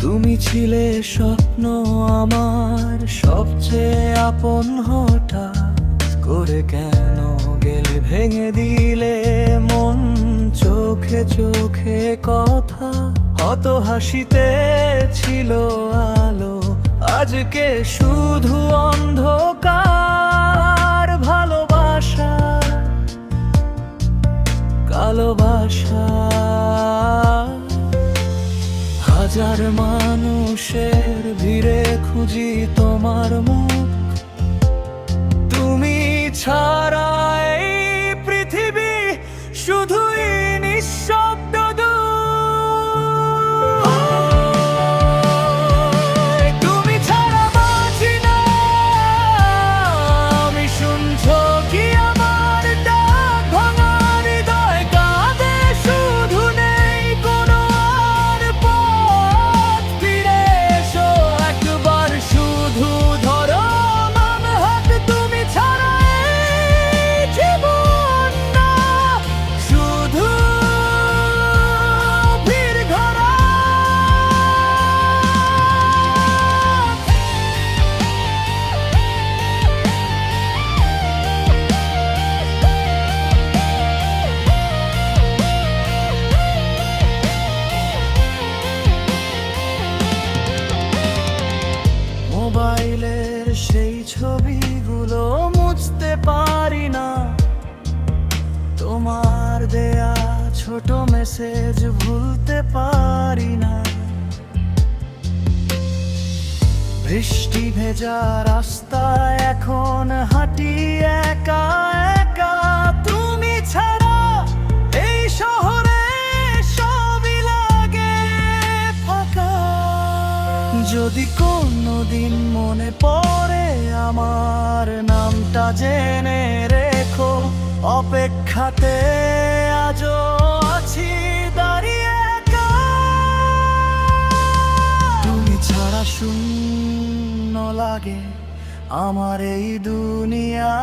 তুমি ছিলে স্বপ্ন আমার সবচেয়ে আপন, হঠাৎ করে কেন গেলে ভেঙে দিলে মন। চোখে চোখে কথা, হত হাসিতে ছিল আলো, আজকে শুধু অন্ধকার। ভালোবাসা কালোবাসা, হাজার মানুষের ভিড়ে খুঁজি তোমার মুখ। তুমি ছাড়া এই পৃথিবী শুধুই নিঃশব্দ দূর। তুমি ছাড়া বাঁচি না আমি, শুনছো কি আমার ডাক? ভাঙা হৃদয় কাঁদে, শুধু নেই কোনো আর পথ। ফিরে এসো একবার, শুধু ধরো আমার হাত। তুমি ছাড়া এই জীবন না শুধু ভিড় ঘরা। মোবাইলের সেই ছবিগুলো মুছতে পারি না, তোমার দেয়া ছোট মেসেজ ভুলতে পারি না। বৃষ্টি ভেজা রাস্তায় এখন হাঁটি একা একা। তুমি ছাড়া এই শহরে সবই লাগে ফাঁকা। যদি কোনোদিন মনে পড়ে আমার নামটা জেনে রেখো, অপেক্ষাতে আজও আছি দাঁড়িয়ে একা। তুমি ছাড়া শূন্য লাগে আমার এই দুনিয়া।